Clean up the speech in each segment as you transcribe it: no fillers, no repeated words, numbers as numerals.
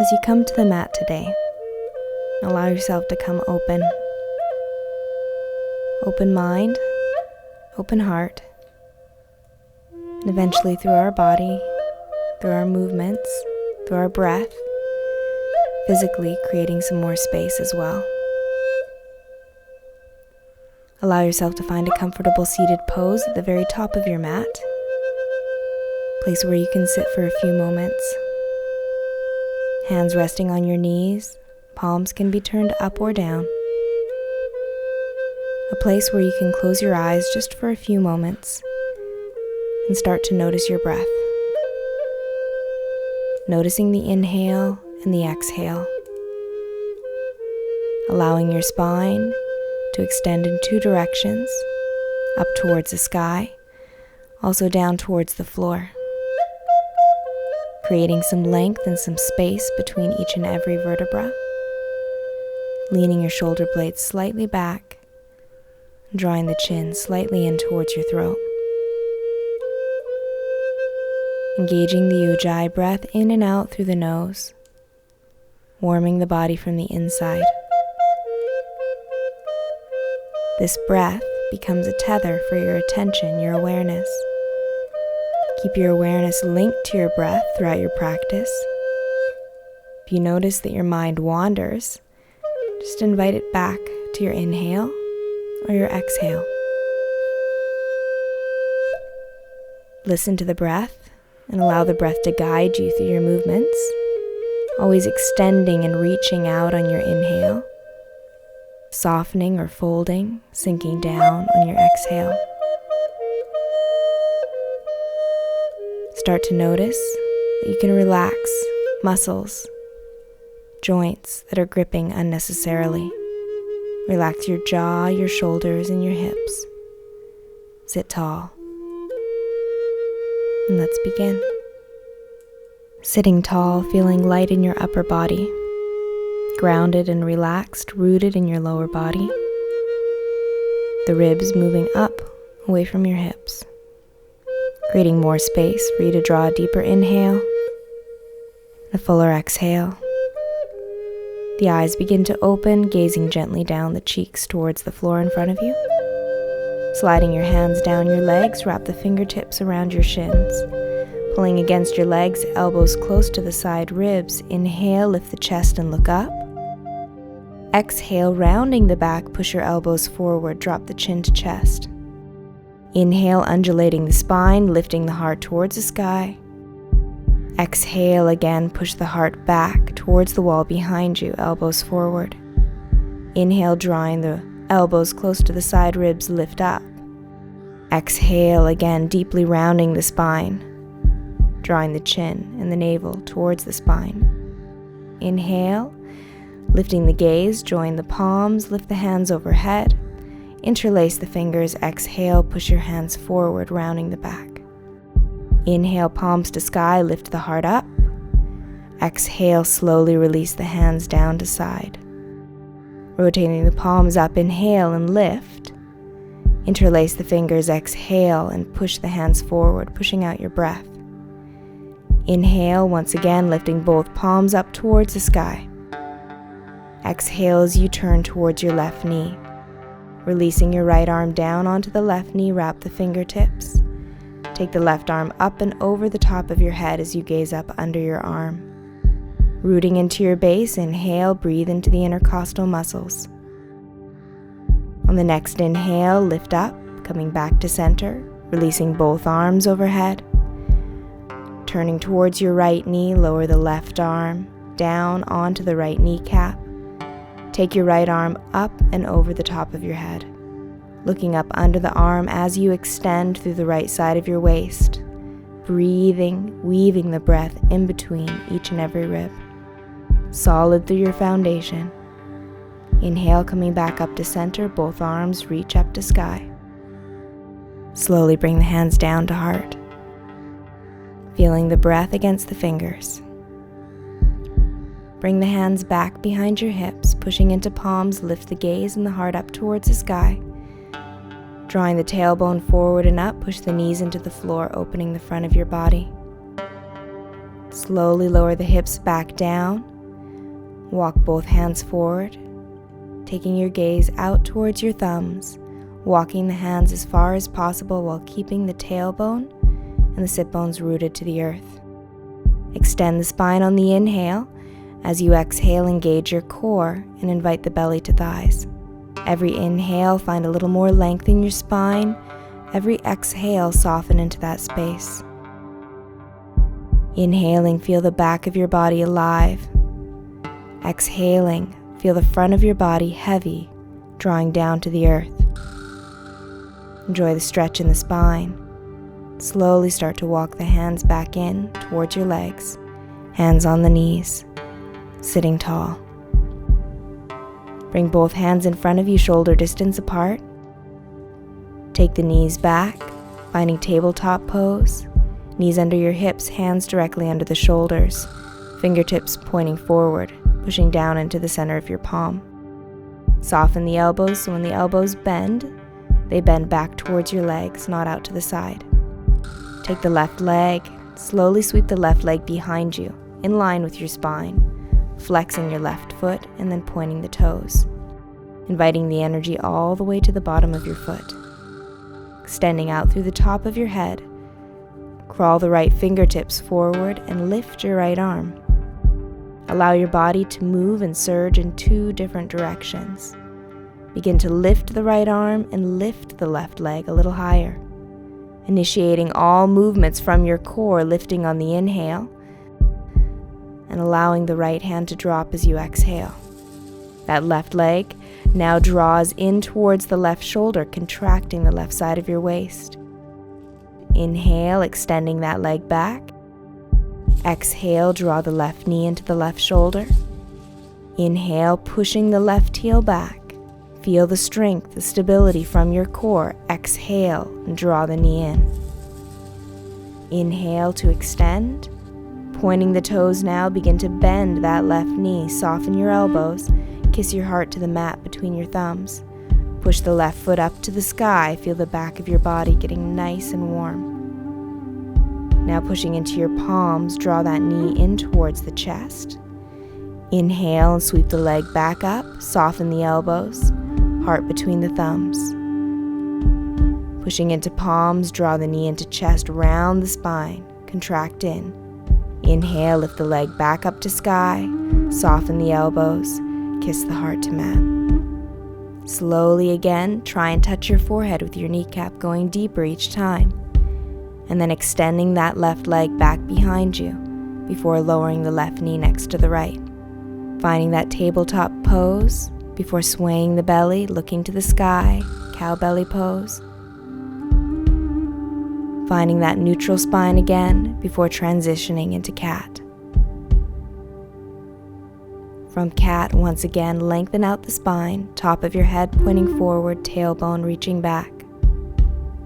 As you come to the mat today, allow yourself to come open. Open mind, open heart, and eventually through our body, through our movements, through our breath, physically creating some more space as well. Allow yourself to find a comfortable seated pose at the very top of your mat, place where you can sit for a few moments. Hands resting on your knees, palms can be turned up or down. A place where you can close your eyes just for a few moments and start to notice your breath. Noticing the inhale and the exhale. Allowing your spine to extend in two directions, up towards the sky, also down towards the floor. Creating some length and some space between each and every vertebra. Leaning your shoulder blades slightly back, drawing the chin slightly in towards your throat. Engaging the Ujjayi breath in and out through the nose, warming the body from the inside. This breath becomes a tether for your attention, your awareness. Keep your awareness linked to your breath throughout your practice. If you notice that your mind wanders, just invite it back to your inhale or your exhale. Listen to the breath and allow the breath to guide you through your movements, always extending and reaching out on your inhale, softening or folding, sinking down on your exhale. Start to notice that you can relax muscles, joints that are gripping unnecessarily. Relax your jaw, your shoulders, and your hips. Sit tall. And let's begin. Sitting tall, feeling light in your upper body, grounded and relaxed, rooted in your lower body. The ribs moving up, away from your hips. Creating more space for you to draw a deeper inhale, a fuller exhale. The eyes begin to open, gazing gently down the cheeks towards the floor in front of you. Sliding your hands down your legs, wrap the fingertips around your shins. Pulling against your legs, elbows close to the side ribs. Inhale, lift the chest and look up. Exhale, rounding the back, push your elbows forward, drop the chin to chest. Inhale, undulating the spine, lifting the heart towards the sky. Exhale again, push the heart back towards the wall behind you, elbows forward. Inhale, drawing the elbows close to the side ribs, lift up. Exhale again, deeply rounding the spine, drawing the chin and the navel towards the spine. Inhale, lifting the gaze, join the palms, lift the hands overhead. Interlace the fingers, exhale, push your hands forward, rounding the back. Inhale, palms to sky, lift the heart up. Exhale, slowly release the hands down to side. Rotating the palms up, inhale and lift. Interlace the fingers, exhale, and push the hands forward, pushing out your breath. Inhale, once again, lifting both palms up towards the sky. Exhale as you turn towards your left knee. Releasing your right arm down onto the left knee, wrap the fingertips. Take the left arm up and over the top of your head as you gaze up under your arm. Rooting into your base, inhale, breathe into the intercostal muscles. On the next inhale, lift up, coming back to center, releasing both arms overhead. Turning towards your right knee, lower the left arm down onto the right kneecap. Take your right arm up and over the top of your head, looking up under the arm as you extend through the right side of your waist, breathing, weaving the breath in between each and every rib, solid through your foundation. Inhale, coming back up to center, both arms reach up to sky. Slowly bring the hands down to heart, feeling the breath against the fingers. Bring the hands back behind your hips, pushing into palms, lift the gaze and the heart up towards the sky. Drawing the tailbone forward and up, push the knees into the floor, opening the front of your body. Slowly lower the hips back down, Walk both hands forward, taking your gaze out towards your thumbs, walking the hands as far as possible while keeping the tailbone and the sit bones rooted to the earth. Extend the spine on the inhale. As you exhale, engage your core and invite the belly to thighs. Every inhale, find a little more length in your spine. Every exhale, soften into that space. Inhaling, feel the back of your body alive. Exhaling, feel the front of your body heavy, drawing down to the earth. Enjoy the stretch in the spine. Slowly start to walk the hands back in towards your legs, hands on the knees, sitting tall. Bring both hands in front of you, shoulder distance apart. Take the knees back, finding tabletop pose. Knees under your hips, hands directly under the shoulders, fingertips pointing forward, pushing down into the center of your palm. Soften the elbows, so when the elbows bend, they bend back towards your legs, not out to the side. Take the left leg, slowly sweep the left leg behind you, in line with your spine, flexing your left foot and then pointing the toes, inviting the energy all the way to the bottom of your foot. Extending out through the top of your head, crawl the right fingertips forward and lift your right arm. Allow your body to move and surge in two different directions. Begin to lift the right arm and lift the left leg a little higher, initiating all movements from your core, lifting on the inhale and allowing the right hand to drop as you exhale. That left leg now draws in towards the left shoulder, contracting the left side of your waist. Inhale, extending that leg back. Exhale, draw the left knee into the left shoulder. Inhale, pushing the left heel back. Feel the strength, the stability from your core. Exhale, and draw the knee in. Inhale to extend. Pointing the toes now, begin to bend that left knee. Soften your elbows. Kiss your heart to the mat between your thumbs. Push the left foot up to the sky. Feel the back of your body getting nice and warm. Now pushing into your palms, draw that knee in towards the chest. Inhale and sweep the leg back up. Soften the elbows. Heart between the thumbs. Pushing into palms, draw the knee into chest, round the spine. Contract in. Inhale, lift the leg back up to sky. Soften the elbows. Kiss the heart to mat. Slowly again, try and touch your forehead with your kneecap, going deeper each time. And then extending that left leg back behind you before lowering the left knee next to the right. Finding that tabletop pose before swaying the belly, looking to the sky, cow belly pose. Finding that neutral spine again before transitioning into cat. From cat, once again, lengthen out the spine, top of your head pointing forward, tailbone reaching back.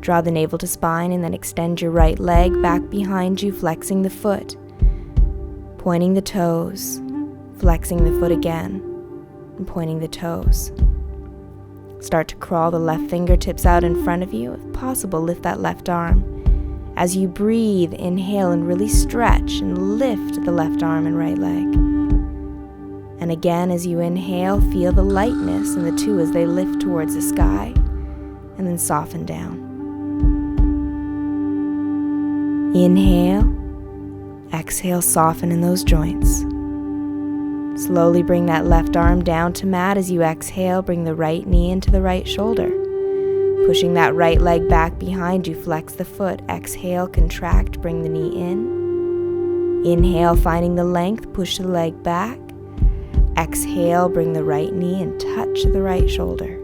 Draw the navel to spine and then extend your right leg back behind you, flexing the foot, pointing the toes, flexing the foot again, and pointing the toes. Start to crawl the left fingertips out in front of you. If possible, lift that left arm. As you breathe, inhale and really stretch and lift the left arm and right leg. And again, as you inhale, feel the lightness in the two as they lift towards the sky and then soften down. Inhale, exhale, soften in those joints. Slowly bring that left arm down to mat. As you exhale, bring the right knee into the right shoulder. Pushing that right leg back behind you, flex the foot. Exhale, contract, bring the knee in. Inhale, finding the length, push the leg back. Exhale, bring the right knee and touch the right shoulder.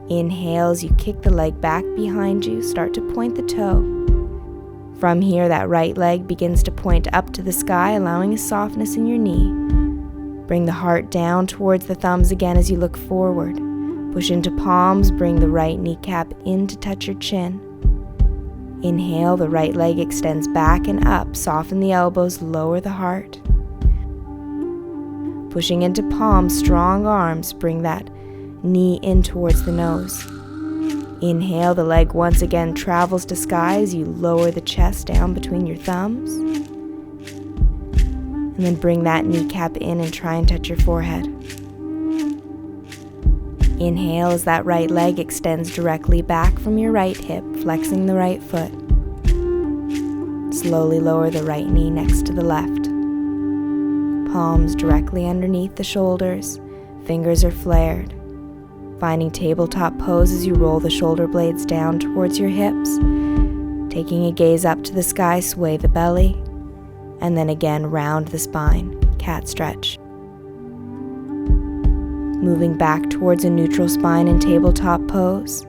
Inhale as you kick the leg back behind you, start to point the toe. From here, that right leg begins to point up to the sky, allowing a softness in your knee. Bring the heart down towards the thumbs again as you look forward. Push into palms, bring the right kneecap in to touch your chin. Inhale, the right leg extends back and up. Soften the elbows, lower the heart. Pushing into palms, strong arms, bring that knee in towards the nose. Inhale, the leg once again travels to sky as you lower the chest down between your thumbs. and then bring that kneecap in and try and touch your forehead. Inhale as that right leg extends directly back from your right hip, flexing the right foot. Slowly lower the right knee next to the left. Palms directly underneath the shoulders, fingers are flared. Finding tabletop pose as you roll the shoulder blades down towards your hips. Taking a gaze up to the sky, sway the belly, and then again round the spine, cat stretch. Moving back towards a neutral spine in tabletop pose.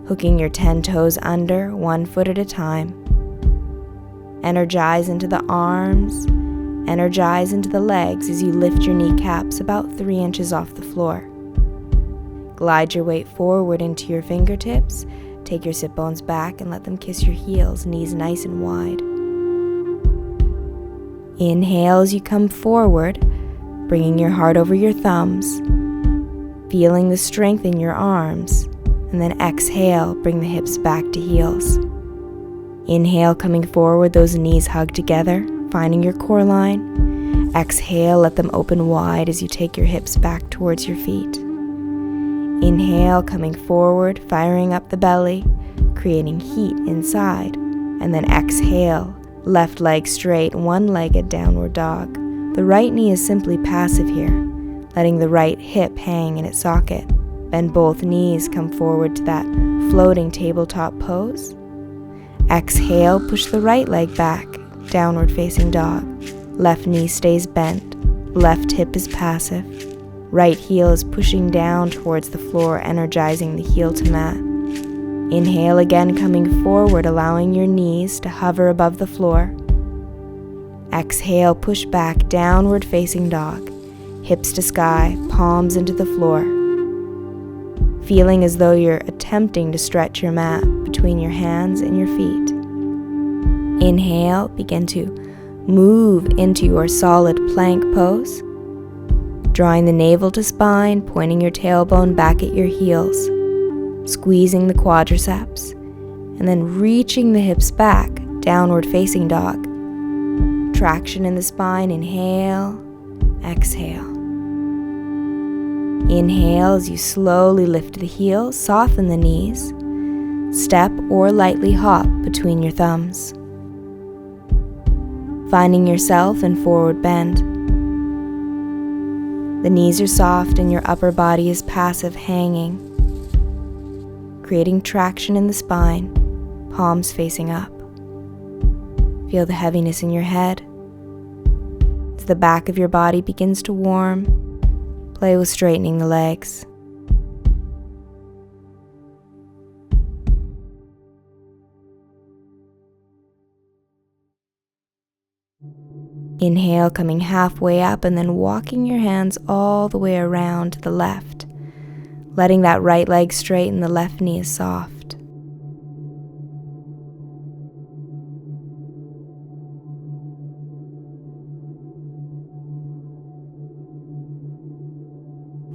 Hooking your 10 toes under, 1 foot at a time. Energize into the arms, energize into the legs as you lift your kneecaps about 3 inches off the floor. Glide your weight forward into your fingertips. Take your sit bones back and let them kiss your heels, knees nice and wide. Inhale as you come forward, bringing your heart over your thumbs, feeling the strength in your arms, and then exhale, bring the hips back to heels. Inhale, coming forward, those knees hug together, finding your core line. Exhale, let them open wide as you take your hips back towards your feet. Inhale, coming forward, firing up the belly, creating heat inside. And then exhale, left leg straight, one-legged downward dog. The right knee is simply passive here, letting the right hip hang in its socket. Bend both knees, come forward to that floating tabletop pose. Exhale, push the right leg back, downward facing dog. Left knee stays bent, left hip is passive. Right heel is pushing down towards the floor, energizing the heel to mat. Inhale again, coming forward, allowing your knees to hover above the floor. Exhale, push back, downward facing dog. Hips to sky, palms into the floor. Feeling as though you're attempting to stretch your mat between your hands and your feet. Inhale, begin to move into your solid plank pose. Drawing the navel to spine, pointing your tailbone back at your heels, squeezing the quadriceps, and then reaching the hips back, downward facing dog. Traction in the spine, inhale, exhale. Inhale as you slowly lift the heels, soften the knees, step or lightly hop between your thumbs. Finding yourself in forward bend. The knees are soft and your upper body is passive, hanging, creating traction in the spine, palms facing up. Feel the heaviness in your head. As the back of your body begins to warm, play with straightening the legs. Inhale, coming halfway up and then walking your hands all the way around to the left, letting that right leg straighten, the left knee is soft.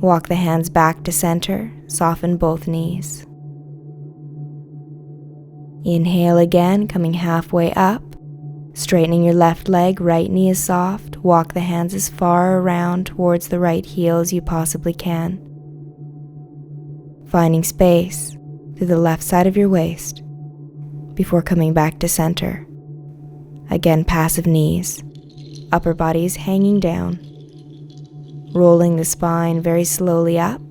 Walk the hands back to center, soften both knees. Inhale again, coming halfway up. Straightening your left leg, right knee is soft. Walk the hands as far around towards the right heel as you possibly can. Finding space through the left side of your waist before coming back to center. Again, passive knees, upper body is hanging down. Rolling the spine very slowly up,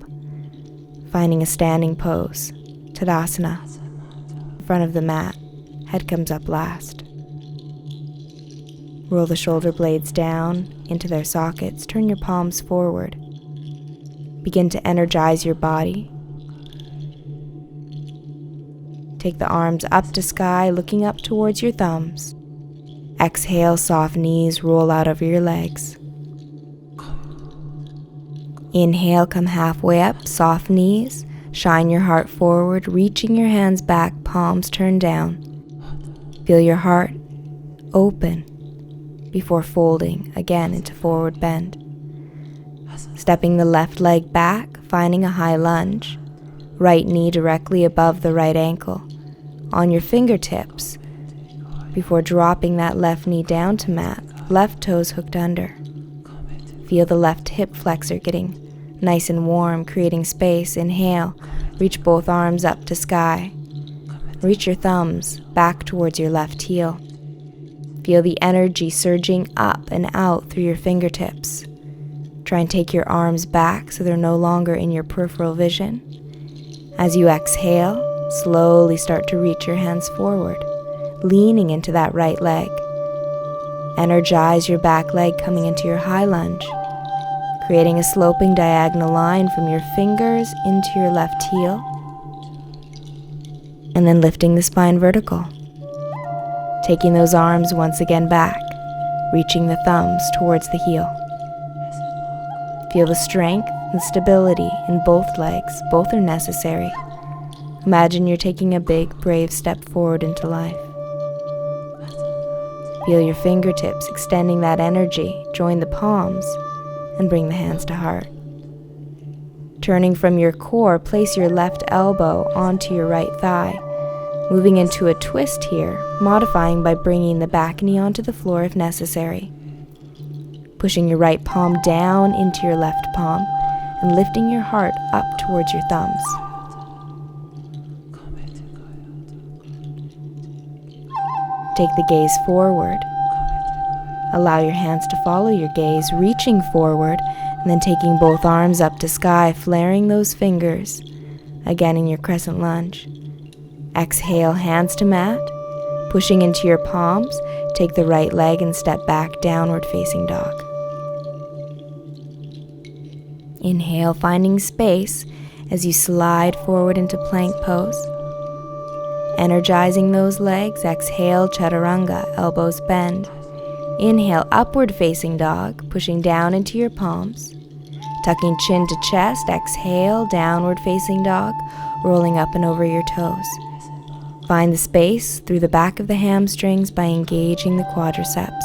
finding a standing pose, Tadasana. In front of the mat, head comes up last. Roll the shoulder blades down into their sockets, turn your palms forward. Begin to energize your body. Take the arms up to sky, looking up towards your thumbs. Exhale, soft knees roll out over your legs. Inhale, come halfway up, soft knees. Shine your heart forward, reaching your hands back, palms turned down. Feel your heart open before folding again into forward bend. Stepping the left leg back, finding a high lunge. Right knee directly above the right ankle. On your fingertips, before dropping that left knee down to mat, left toes hooked under. Feel the left hip flexor getting nice and warm, creating space. Inhale, reach both arms up to sky. Reach your thumbs back towards your left heel. Feel the energy surging up and out through your fingertips. Try and take your arms back so they're no longer in your peripheral vision. As you exhale, slowly start to reach your hands forward, leaning into that right leg. Energize your back leg coming into your high lunge, creating a sloping diagonal line from your fingers into your left heel, and then lifting the spine vertical. Taking those arms once again back, reaching the thumbs towards the heel. Feel the strength and stability in both legs. Both are necessary. Imagine you're taking a big, brave step forward into life. Feel your fingertips extending that energy. Join the palms and bring the hands to heart. Turning from your core, place your left elbow onto your right thigh. Moving into a twist here, modifying by bringing the back knee onto the floor if necessary. Pushing your right palm down into your left palm and lifting your heart up towards your thumbs. Take the gaze forward. Allow your hands to follow your gaze, reaching forward and then taking both arms up to sky, flaring those fingers, again in your crescent lunge. Exhale, hands to mat. Pushing into your palms, take the right leg and step back, downward facing dog. Inhale, finding space as you slide forward into plank pose. Energizing those legs, exhale, chaturanga, elbows bend. Inhale, upward facing dog, pushing down into your palms. Tucking chin to chest, exhale, downward facing dog, rolling up and over your toes. Find the space through the back of the hamstrings by engaging the quadriceps.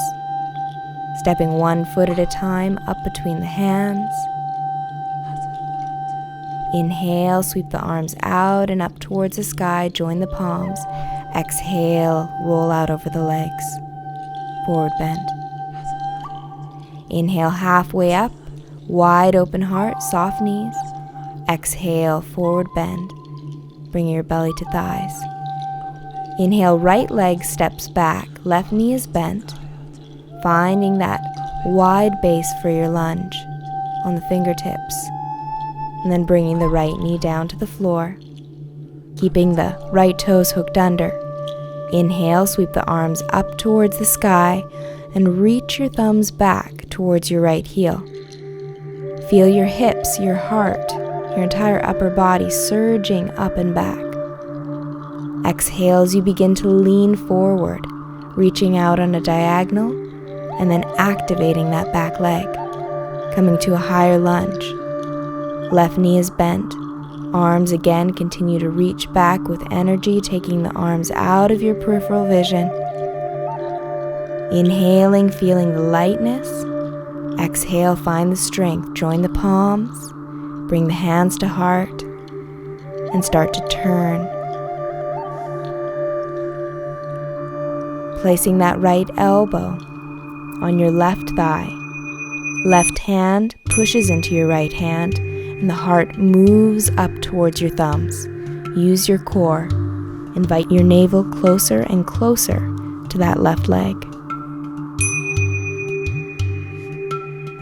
Stepping 1 foot at a time up between the hands. Inhale, sweep the arms out and up towards the sky, join the palms. Exhale, roll out over the legs. Forward bend. Inhale, halfway up, wide open heart, soft knees. Exhale, forward bend, bringing your belly to thighs. Inhale, right leg steps back, left knee is bent, finding that wide base for your lunge on the fingertips, and then bringing the right knee down to the floor, keeping the right toes hooked under. Inhale, sweep the arms up towards the sky and reach your thumbs back towards your right heel. Feel your hips, your heart, your entire upper body surging up and back. Exhale as you begin to lean forward, reaching out on a diagonal, and then activating that back leg, coming to a higher lunge. Left knee is bent. Arms again continue to reach back with energy, taking the arms out of your peripheral vision. Inhaling, feeling the lightness. Exhale, find the strength. Join the palms, bring the hands to heart, and start to turn. Placing that right elbow on your left thigh. Left hand pushes into your right hand, and the heart moves up towards your thumbs. Use your core. Invite your navel closer and closer to that left leg.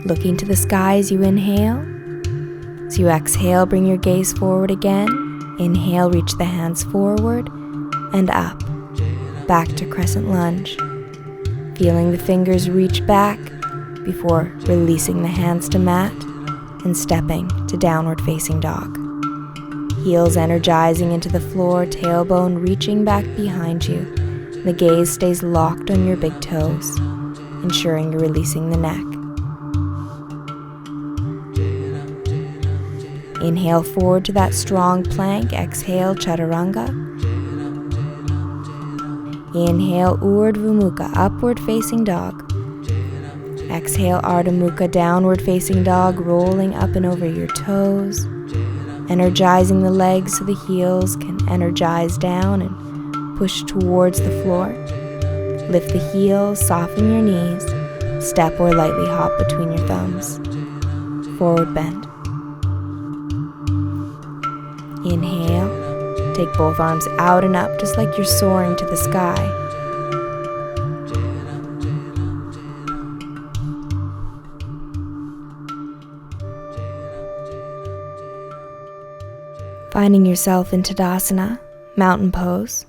Looking to the sky as you inhale. As you exhale, bring your gaze forward again. Inhale, reach the hands forward and up. Back to crescent lunge. Feeling the fingers reach back before releasing the hands to mat and stepping to downward facing dog. Heels energizing into the floor, tailbone reaching back behind you. The gaze stays locked on your big toes, ensuring you're releasing the neck. Inhale forward to that strong plank. Exhale, chaturanga. Inhale, Urdhva Mukha, upward facing dog. Exhale, Ardha Mukha, downward facing dog, rolling up and over your toes. Energizing the legs so the heels can energize down and push towards the floor. Lift the heels, soften your knees. Step or lightly hop between your thumbs. Forward bend. Inhale. Take both arms out and up just like you're soaring to the sky. Finding yourself in Tadasana, mountain pose.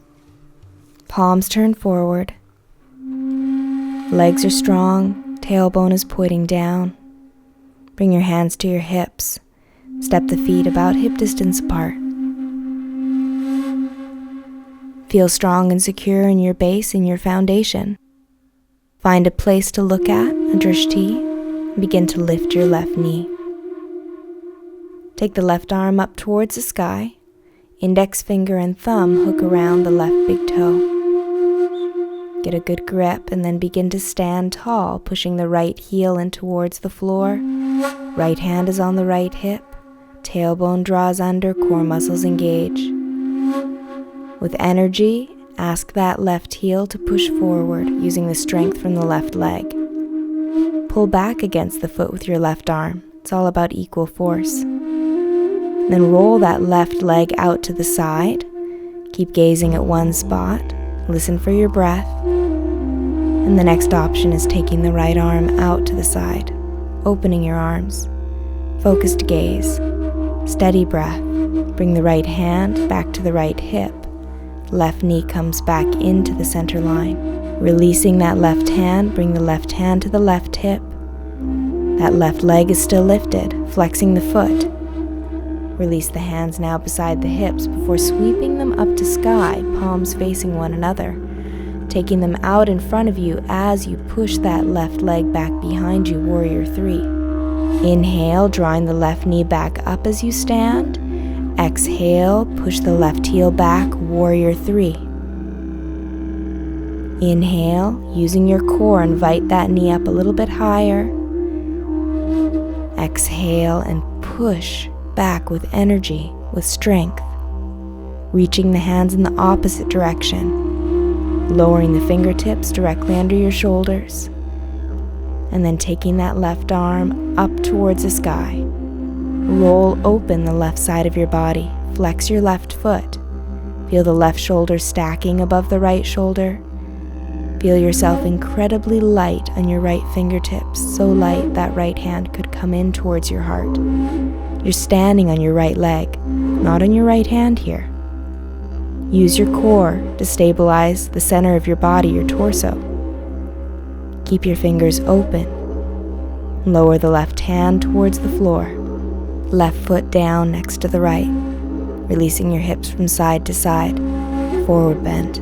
Palms turn forward. Legs are strong, tailbone is pointing down. Bring your hands to your hips. Step the feet about hip distance apart. Feel strong and secure in your base and your foundation. Find a place to look at, a drishti, and begin to lift your left knee. Take the left arm up towards the sky. Index finger and thumb hook around the left big toe. Get a good grip and then begin to stand tall, pushing the right heel in towards the floor. Right hand is on the right hip. Tailbone draws under, core muscles engage. With energy, ask that left heel to push forward using the strength from the left leg. Pull back against the foot with your left arm. It's all about equal force. Then roll that left leg out to the side. Keep gazing at one spot. Listen for your breath. And the next option is taking the right arm out to the side, opening your arms. Focused gaze. Steady breath. Bring the right hand back to the right hip. Left knee comes back into the center line. Releasing that left hand, bring the left hand to the left hip. That left leg is still lifted, flexing the foot. Release the hands now beside the hips before sweeping them up to sky, palms facing one another. Taking them out in front of you as you push that left leg back behind you, warrior 3. Inhale, drawing the left knee back up as you stand. Exhale, push the left heel back, warrior 3. Inhale, using your core, invite that knee up a little bit higher. Exhale and push back with energy, with strength. Reaching the hands in the opposite direction. Lowering the fingertips directly under your shoulders. And then taking that left arm up towards the sky. Roll open the left side of your body. Flex your left foot. Feel the left shoulder stacking above the right shoulder. Feel yourself incredibly light on your right fingertips, so light that right hand could come in towards your heart. You're standing on your right leg, not on your right hand here. Use your core to stabilize the center of your body, your torso. Keep your fingers open. Lower the left hand towards the floor. Left foot down next to the right, releasing your hips from side to side, forward bend.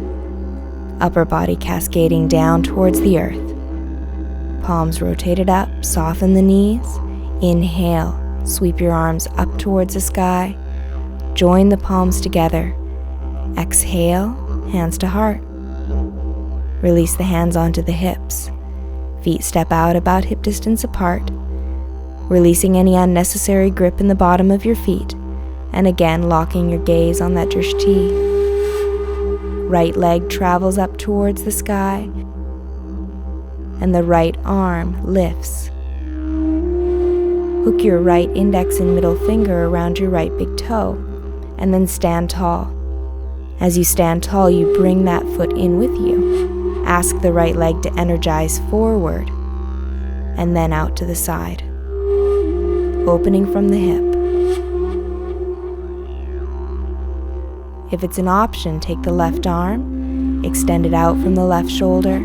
Upper body cascading down towards the earth. Palms rotated up, soften the knees. Inhale, sweep your arms up towards the sky. Join the palms together. Exhale, hands to heart. Release the hands onto the hips. Feet step out about hip distance apart. Releasing any unnecessary grip in the bottom of your feet. And again, locking your gaze on that drishti. Right leg travels up towards the sky. And the right arm lifts. Hook your right index and middle finger around your right big toe. And then stand tall. As you stand tall, you bring that foot in with you. Ask the right leg to energize forward. And then out to the side. Opening from the hip. If it's an option, take the left arm, extend it out from the left shoulder.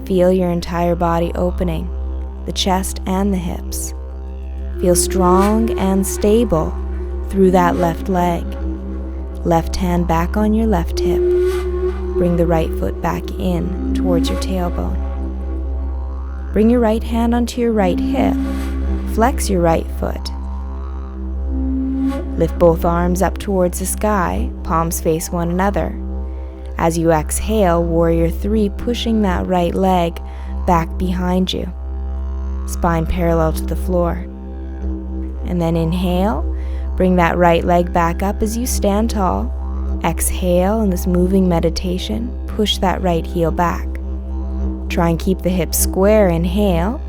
Feel your entire body opening, the chest and the hips. Feel strong and stable through that left leg. Left hand back on your left hip. Bring the right foot back in towards your tailbone. Bring your right hand onto your right hip. Flex your right foot. Lift both arms up towards the sky, palms face one another. As you exhale, warrior 3, pushing that right leg back behind you. Spine parallel to the floor. And then inhale, bring that right leg back up as you stand tall. Exhale in this moving meditation, push that right heel back. Try and keep the hips square. Inhale.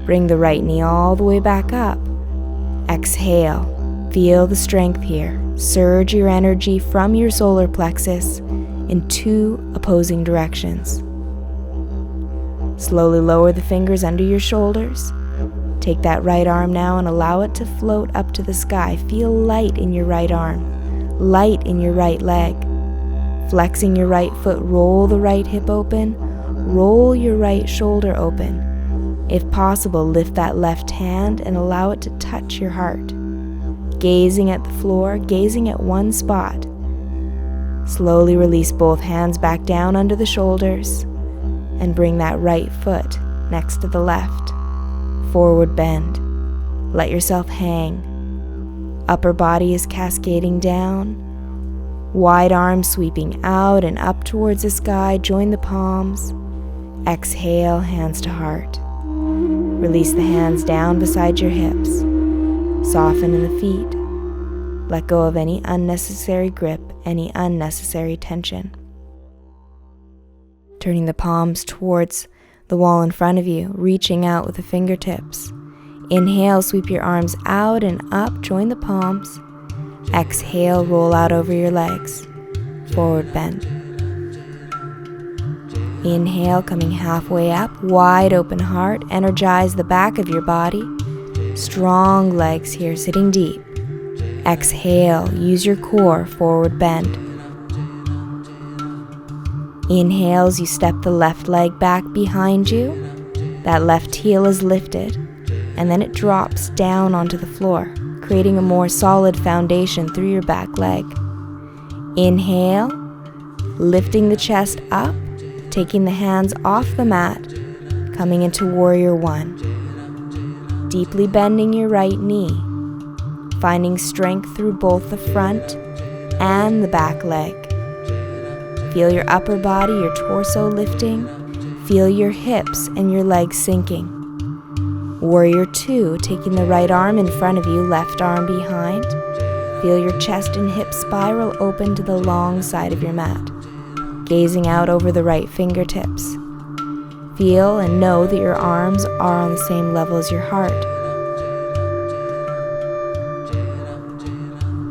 Bring the right knee all the way back up. Exhale. Feel the strength here. Surge your energy from your solar plexus in 2 opposing directions. Slowly lower the fingers under your shoulders. Take that right arm now and allow it to float up to the sky. Feel light in your right arm, light in your right leg. Flexing your right foot, roll the right hip open, roll your right shoulder open. If possible, lift that left hand and allow it to touch your heart. Gazing at the floor, gazing at one spot. Slowly release both hands back down under the shoulders and bring that right foot next to the left. Forward bend. Let yourself hang. Upper body is cascading down. Wide arms sweeping out and up towards the sky. Join the palms. Exhale, hands to heart. Release the hands down beside your hips. Soften in the feet. Let go of any unnecessary grip, any unnecessary tension. Turning the palms towards the wall in front of you, reaching out with the fingertips. Inhale, sweep your arms out and up, join the palms. Exhale, roll out over your legs. Forward bend. Inhale, coming halfway up, wide open heart, energize the back of your body. Strong legs here, sitting deep. Exhale, use your core, forward bend. Inhale as you step the left leg back behind you. That left heel is lifted, and then it drops down onto the floor, creating a more solid foundation through your back leg. Inhale, lifting the chest up, taking the hands off the mat, coming into Warrior One. Deeply bending your right knee, finding strength through both the front and the back leg. Feel your upper body, your torso lifting. Feel your hips and your legs sinking. Warrior Two, taking the right arm in front of you, left arm behind. Feel your chest and hips spiral open to the long side of your mat, gazing out over the right fingertips. Feel and know that your arms are on the same level as your heart.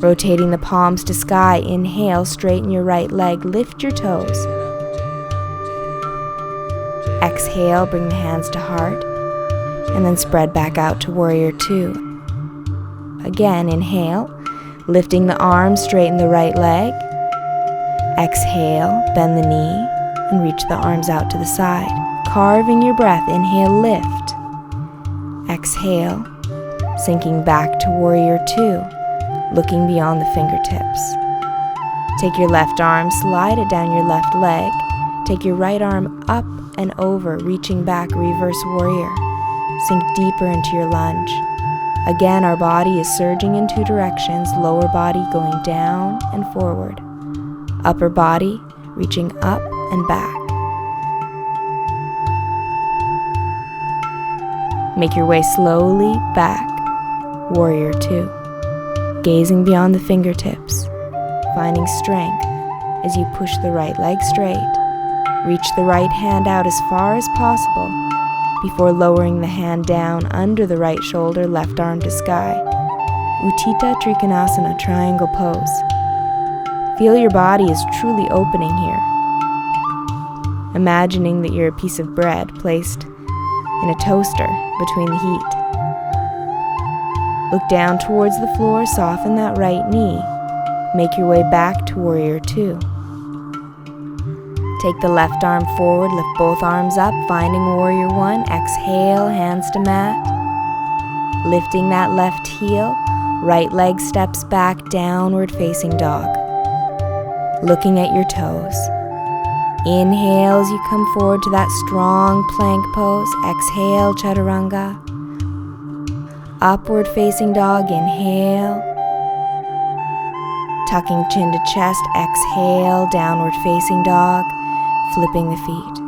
Rotating the palms to sky, inhale, straighten your right leg, lift your toes. Exhale, bring the hands to heart, and then spread back out to Warrior Two. Again, inhale, lifting the arms, straighten the right leg. Exhale, bend the knee, and reach the arms out to the side. Carving your breath, inhale, lift. Exhale, sinking back to Warrior Two, looking beyond the fingertips. Take your left arm, slide it down your left leg. Take your right arm up and over, reaching back, reverse warrior. Sink deeper into your lunge. Again, our body is surging in 2 directions, lower body going down and forward. Upper body reaching up and back. Make your way slowly back, Warrior Two. Gazing beyond the fingertips, finding strength as you push the right leg straight. Reach the right hand out as far as possible before lowering the hand down under the right shoulder, left arm to sky. Utthita Trikonasana, triangle pose. Feel your body is truly opening here. Imagining that you're a piece of bread placed in a toaster between the heat. Look down towards the floor, soften that right knee. Make your way back to Warrior Two. Take the left arm forward, lift both arms up, finding Warrior One. Exhale, hands to mat. Lifting that left heel, right leg steps back, downward facing dog. Looking at your toes. Inhale as you come forward to that strong plank pose. Exhale, chaturanga. Upward facing dog, inhale. Tucking chin to chest, exhale, downward facing dog, flipping the feet.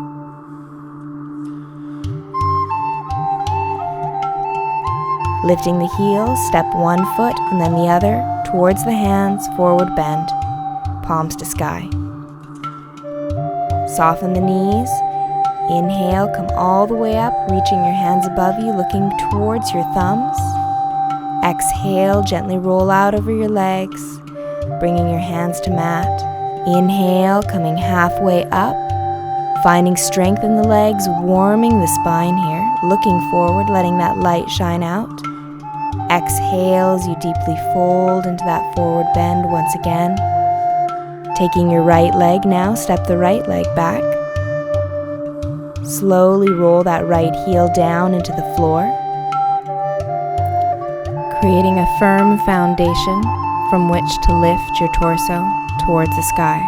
Lifting the heels, step one foot and then the other towards the hands, forward bend, palms to sky. Soften the knees, Inhale, come all the way up, reaching your hands above you, looking towards your thumbs. Exhale, gently roll out over your legs, bringing your hands to mat. Inhale, coming halfway up, finding strength in the legs, warming the spine here, looking forward, letting that light shine out. Exhale as you deeply fold into that forward bend once again. Taking your right leg now, step the right leg back. Slowly roll that right heel down into the floor, creating a firm foundation from which to lift your torso towards the sky.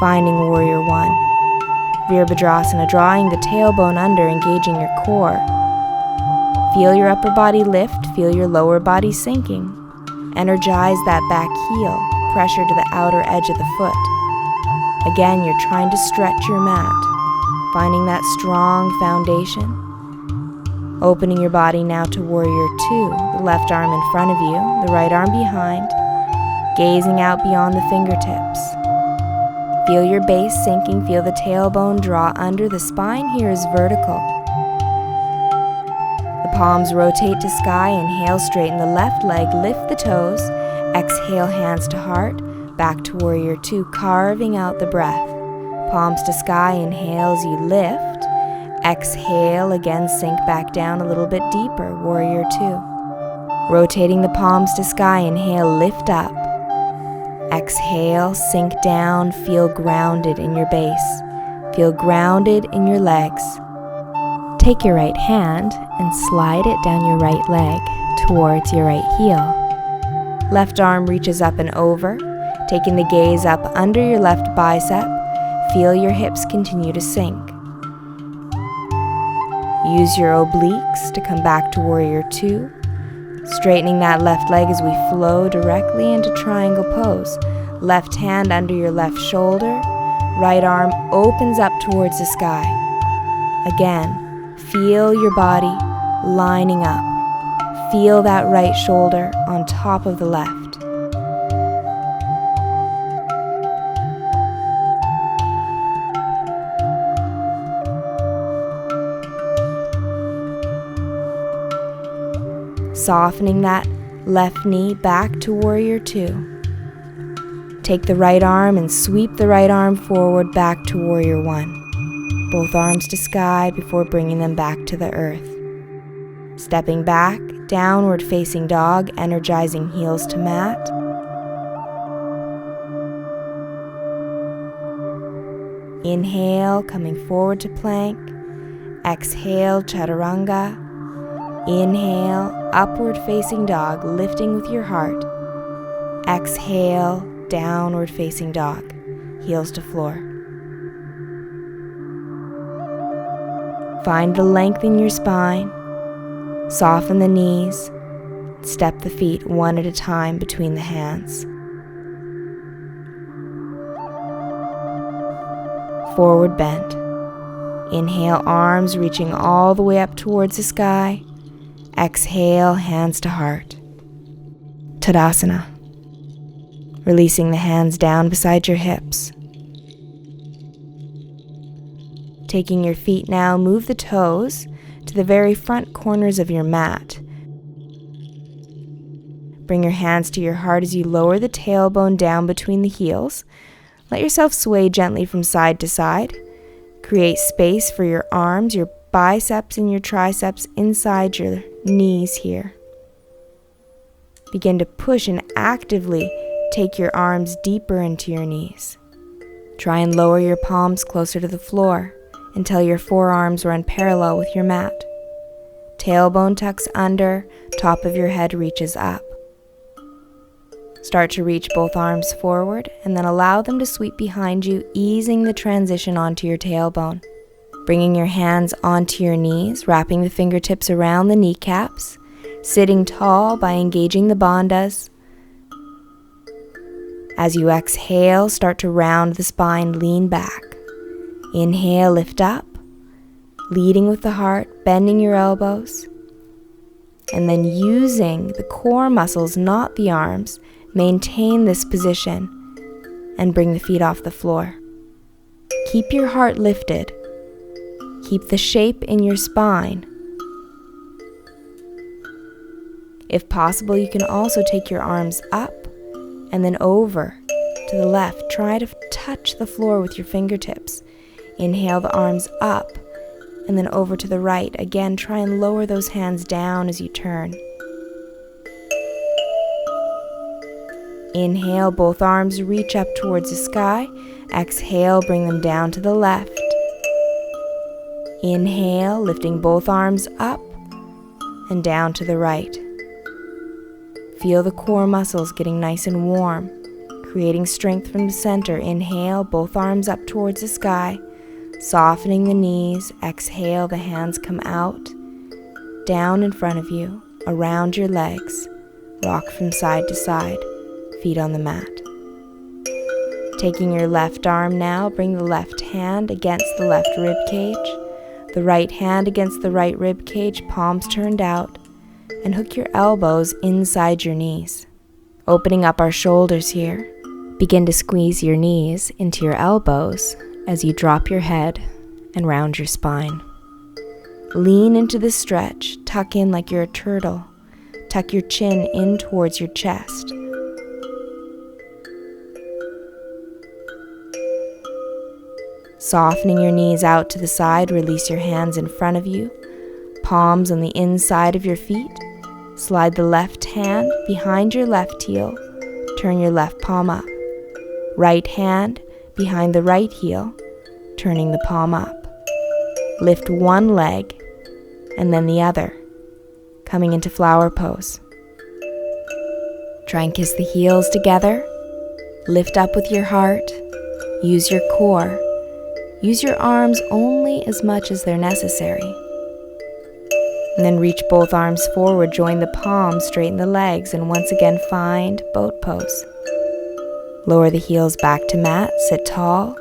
Finding Warrior One. Virabhadrasana, drawing the tailbone under, engaging your core. Feel your upper body lift, feel your lower body sinking. Energize that back heel, pressure to the outer edge of the foot. Again, you're trying to stretch your mat, finding that strong foundation. Opening your body now to Warrior Two, the left arm in front of you, the right arm behind, gazing out beyond the fingertips. Feel your base sinking, feel the tailbone draw under, the spine here is vertical. The palms rotate to sky, inhale, straighten the left leg, lift the toes, exhale, hands to heart, back to Warrior Two, carving out the breath. Palms to sky, inhale as you lift. Exhale, again sink back down a little bit deeper, Warrior Two. Rotating the palms to sky, inhale, lift up. Exhale, sink down, feel grounded in your base. Feel grounded in your legs. Take your right hand and slide it down your right leg towards your right heel. Left arm reaches up and over. Taking the gaze up under your left bicep, feel your hips continue to sink. Use your obliques to come back to Warrior Two, straightening that left leg as we flow directly into triangle pose. Left hand under your left shoulder, right arm opens up towards the sky. Again, feel your body lining up. Feel that right shoulder on top of the left. Softening that left knee back to Warrior Two. Take the right arm and sweep the right arm forward back to Warrior One. Both arms to sky before bringing them back to the earth. Stepping back, downward facing dog, energizing heels to mat. Inhale, coming forward to plank. Exhale, chaturanga. Inhale, upward facing dog, lifting with your heart. Exhale, downward facing dog, heels to floor. Find the length in your spine. Soften the knees. Step the feet one at a time between the hands. Forward bend. Inhale, arms reaching all the way up towards the sky. Exhale, hands to heart. Tadasana. Releasing the hands down beside your hips. Taking your feet now, move the toes to the very front corners of your mat. Bring your hands to your heart as you lower the tailbone down between the heels. Let yourself sway gently from side to side. Create space for your arms, your biceps and your triceps inside your knees here. Begin to push and actively take your arms deeper into your knees. Try and lower your palms closer to the floor until your forearms run parallel with your mat. Tailbone tucks under, top of your head reaches up. Start to reach both arms forward and then allow them to sweep behind you, easing the transition onto your tailbone. Bringing your hands onto your knees, wrapping the fingertips around the kneecaps, sitting tall by engaging the bandhas. As you exhale, start to round the spine, lean back. Inhale, lift up, leading with the heart, bending your elbows. And then using the core muscles, not the arms, maintain this position and bring the feet off the floor. Keep your heart lifted. Keep the shape in your spine. If possible, you can also take your arms up and then over to the left. Try to touch the floor with your fingertips. Inhale the arms up and then over to the right. Again, try and lower those hands down as you turn. Inhale, both arms reach up towards the sky. Exhale, bring them down to the left. Inhale, lifting both arms up and down to the right. Feel the core muscles getting nice and warm, creating strength from the center. Inhale, both arms up towards the sky, softening the knees. Exhale, the hands come out, down in front of you, around your legs. Rock from side to side, feet on the mat. Taking your left arm now, bring the left hand against the left rib cage, the right hand against the right rib cage, palms turned out, and hook your elbows inside your knees. Opening up our shoulders here, begin to squeeze your knees into your elbows as you drop your head and round your spine. Lean into the stretch, tuck in like you're a turtle. Tuck your chin in towards your chest. Softening your knees out to the side, release your hands in front of you, palms on the inside of your feet. Slide the left hand behind your left heel, turn your left palm up. Right hand behind the right heel, turning the palm up. Lift one leg and then the other, coming into flower pose. Try and kiss the heels together. Lift up with your heart. Use your core. Use your arms only as much as they're necessary. And then reach both arms forward, join the palms, straighten the legs, and once again find boat pose. Lower the heels back to mat, sit tall,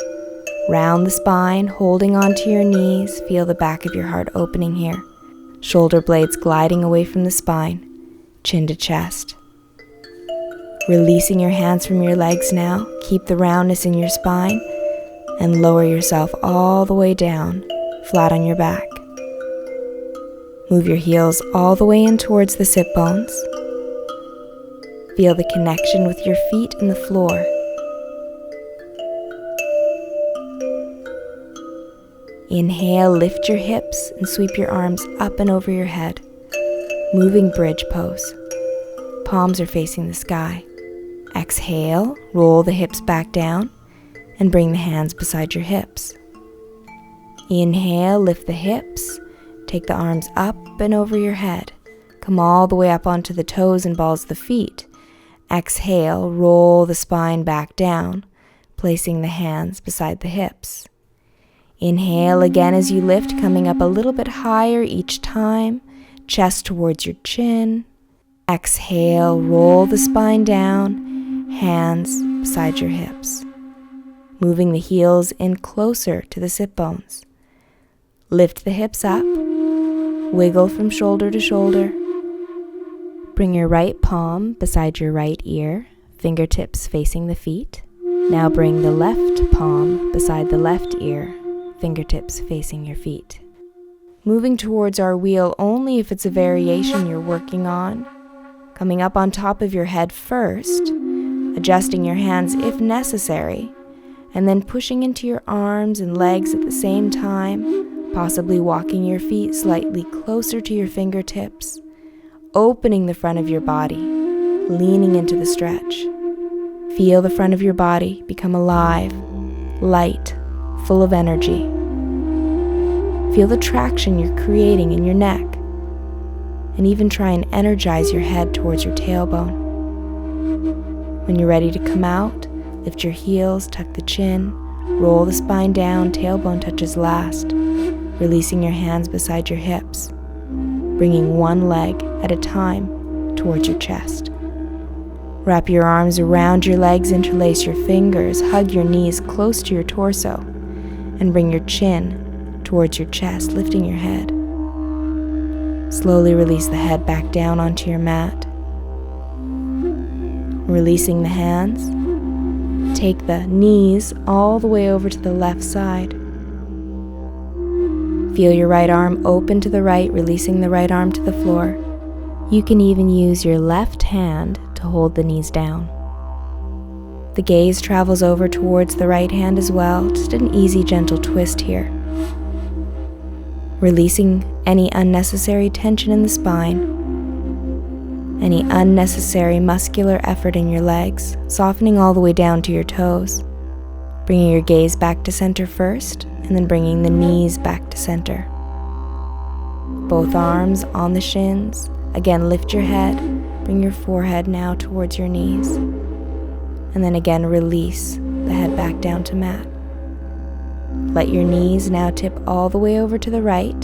round the spine, holding onto your knees, feel the back of your heart opening here. Shoulder blades gliding away from the spine, chin to chest. Releasing your hands from your legs now, keep the roundness in your spine, and lower yourself all the way down, flat on your back. Move your heels all the way in towards the sit bones. Feel the connection with your feet and the floor. Inhale, lift your hips and sweep your arms up and over your head. Moving bridge pose. Palms are facing the sky. Exhale, roll the hips back down and bring the hands beside your hips. Inhale, lift the hips, take the arms up and over your head. Come all the way up onto the toes and balls of the feet. Exhale, roll the spine back down, placing the hands beside the hips. Inhale again as you lift, coming up a little bit higher each time, chest towards your chin. Exhale, roll the spine down, hands beside your hips. Moving the heels in closer to the sit bones. Lift the hips up, wiggle from shoulder to shoulder. Bring your right palm beside your right ear, fingertips facing the feet. Now bring the left palm beside the left ear, fingertips facing your feet. Moving towards our wheel only if it's a variation you're working on. Coming up on top of your head first, adjusting your hands if necessary, and then pushing into your arms and legs at the same time, possibly walking your feet slightly closer to your fingertips, opening the front of your body, leaning into the stretch. Feel the front of your body become alive, light, full of energy. Feel the traction you're creating in your neck, and even try and energize your head towards your tailbone. When you're ready to come out, lift your heels, tuck the chin, roll the spine down, tailbone touches last, releasing your hands beside your hips, bringing one leg at a time towards your chest. Wrap your arms around your legs, interlace your fingers, hug your knees close to your torso, and bring your chin towards your chest, lifting your head. Slowly release the head back down onto your mat. Releasing the hands. Take the knees all the way over to the left side. Feel your right arm open to the right, releasing the right arm to the floor. You can even use your left hand to hold the knees down. The gaze travels over towards the right hand as well, just an easy, gentle twist here. Releasing any unnecessary tension in the spine, any unnecessary muscular effort in your legs, softening all the way down to your toes. Bringing your gaze back to center first, and then bringing the knees back to center. Both arms on the shins. Again, lift your head. Bring your forehead now towards your knees. And then again, release the head back down to mat. Let your knees now tip all the way over to the right.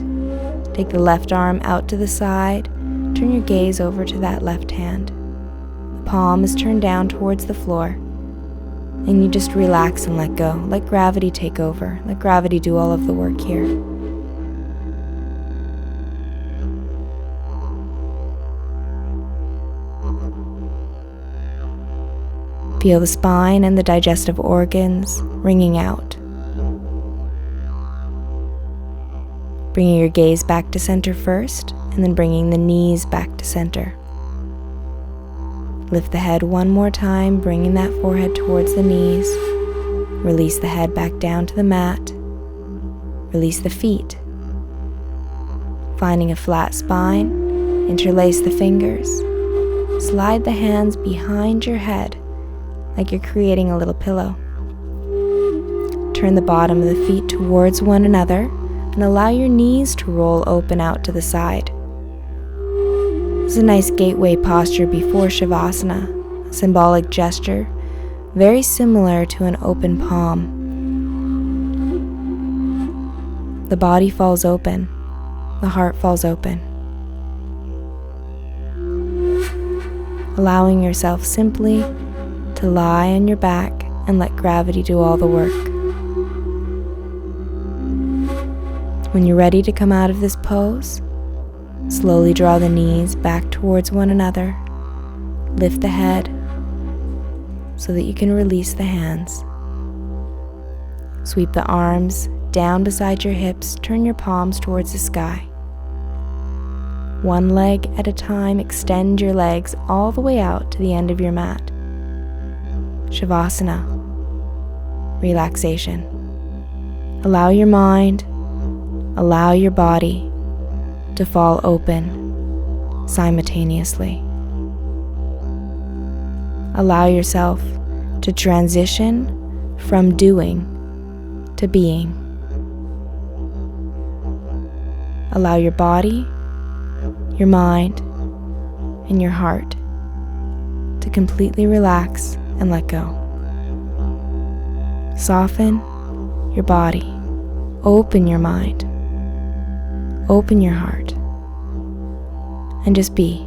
Take the left arm out to the side. Turn your gaze over to that left hand. The palm is turned down towards the floor. And you just relax and let go. Let gravity take over. Let gravity do all of the work here. Feel the spine and the digestive organs wringing out. Bringing your gaze back to center first, and then bringing the knees back to center. Lift the head one more time, bringing that forehead towards the knees. Release the head back down to the mat. Release the feet. Finding a flat spine, interlace the fingers. Slide the hands behind your head like you're creating a little pillow. Turn the bottom of the feet towards one another and allow your knees to roll open out to the side. This is a nice gateway posture before Shavasana, a symbolic gesture, very similar to an open palm. The body falls open, the heart falls open. Allowing yourself simply to lie on your back and let gravity do all the work. When you're ready to come out of this pose, slowly draw the knees back towards one another. Lift the head so that you can release the hands. Sweep the arms down beside your hips. Turn your palms towards the sky. One leg at a time, extend your legs all the way out to the end of your mat. Shavasana, relaxation. Allow your mind, allow your body to fall open simultaneously. Allow yourself to transition from doing to being. Allow your body, your mind, and your heart to completely relax and let go. Soften your body, open your mind, open your heart, and just be.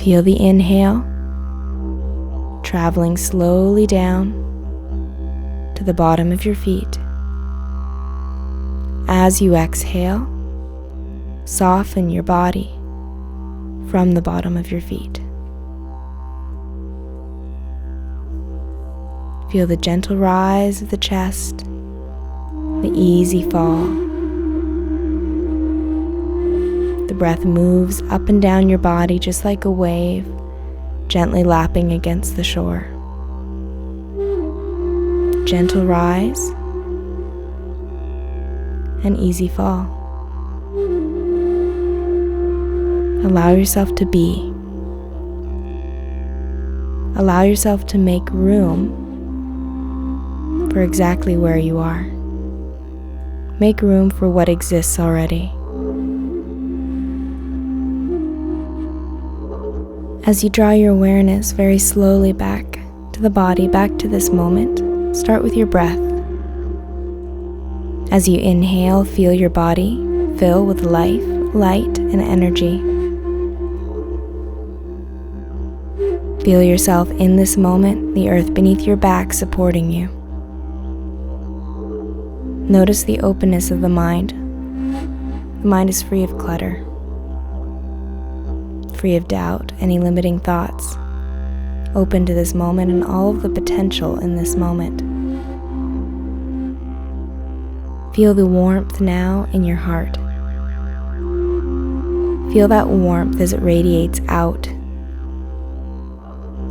Feel the inhale, traveling slowly down to the bottom of your feet. As you exhale, soften your body from the bottom of your feet. Feel the gentle rise of the chest, the easy fall. The breath moves up and down your body just like a wave, gently lapping against the shore. Gentle rise and easy fall. Allow yourself to be. Allow yourself to make room for exactly where you are. Make room for what exists already. As you draw your awareness very slowly back to the body, back to this moment, start with your breath. As you inhale, feel your body fill with life, light, and energy. Feel yourself in this moment, the earth beneath your back supporting you. Notice the openness of the mind. The mind is free of clutter, free of doubt, any limiting thoughts. Open to this moment and all of the potential in this moment. Feel the warmth now in your heart. Feel that warmth as it radiates out.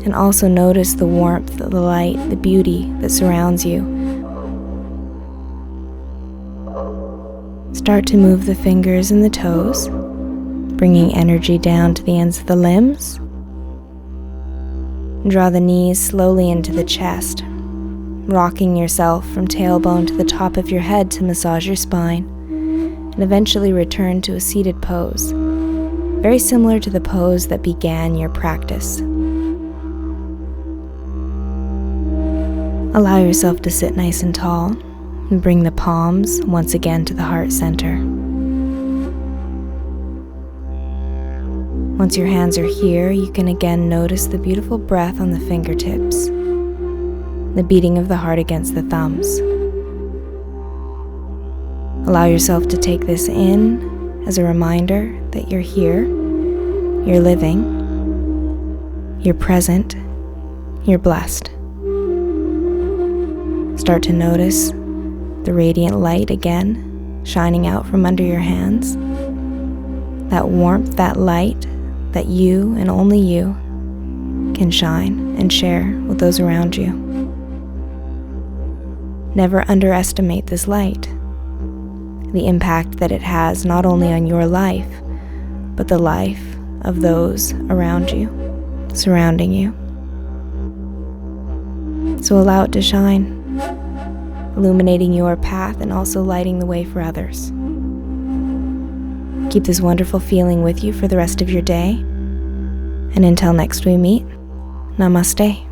And also notice the warmth, the light, the beauty that surrounds you. Start to move the fingers and the toes, bringing energy down to the ends of the limbs. Draw the knees slowly into the chest, rocking yourself from tailbone to the top of your head to massage your spine, and eventually return to a seated pose, very similar to the pose that began your practice. Allow yourself to sit nice and tall, and bring the palms once again to the heart center. Once your hands are here, you can again notice the beautiful breath on the fingertips, the beating of the heart against the thumbs. Allow yourself to take this in as a reminder that you're here, you're living, you're present, you're blessed. Start to notice the radiant light again shining out from under your hands. That warmth, that light that you and only you can shine and share with those around you. Never underestimate this light, the impact that it has not only on your life, but the life of those around you, surrounding you. So allow it to shine, illuminating your path and also lighting the way for others. Keep this wonderful feeling with you for the rest of your day. And until next we meet, Namaste.